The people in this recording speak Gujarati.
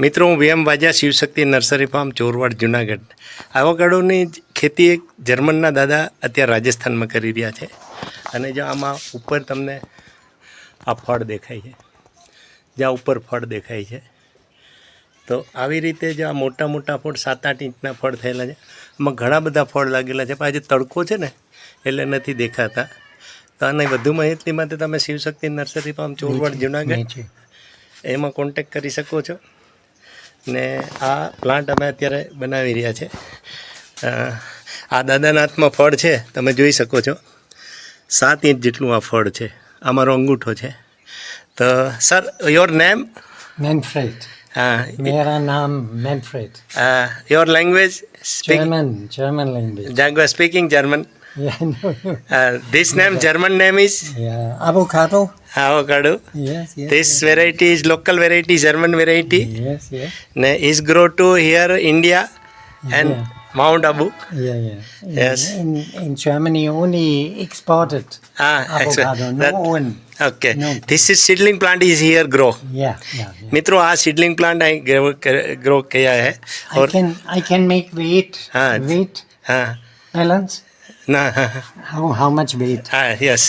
મિત્રો, હું વીએમ વાજા શિવશક્તિ નર્સરી ફાર્મ ચોરવાડ જુનાગઢ. એવોકાડોની ખેતી એક જર્મનના દાદા અત્યારે રાજસ્થાનમાં કરી રહ્યા છે. અને જો આમાં ઉપર તમને આ ફળ દેખાય છે, જ્યાં ઉપર ફળ દેખાય છે, તો આવી રીતે જો આ મોટા મોટા ફળ 7-8 ઇંચના ફળ થયેલા છે. આમાં ઘણા બધા ફળ લાગેલા છે, પણ આજે તડકો છે ને એટલે નથી દેખાતા. તો આને વધુ માહિતી માટે તમે શિવશક્તિ નર્સરી ફાર્મ ચોરવાડ જુનાગઢ એમાં કોન્ટેક કરી શકો છો. ને આ પ્લાન્ટ અમે અત્યારે બનાવી રહ્યા છે. આ દાદાના હાથમાં ફળ છે, તમે જોઈ શકો છો. 7 ઇંચ જેટલું આ ફળ છે. આ મારો અંગૂઠો છે. તો સર, યોર નેમ? Manfred. હા, मेरा नाम Manfred. Your language? German language. Django speaking German. Yeah, no. This name, German name is? Yeah, avocado. Avocado. Yes, yes. This variety is local variety, German variety. Yes, yes. Is grow to here India and Mount Abu. Yeah, yeah. Yes. In Germany only exported avocado, no own. Okay. No. This is seedling plant is here grow. Yeah, yeah. મિત્રો, આ seedling plant અહીં grow किया है. और I can make weight. हाँ. Weight हाँ balance. ના How much weight? હા યસ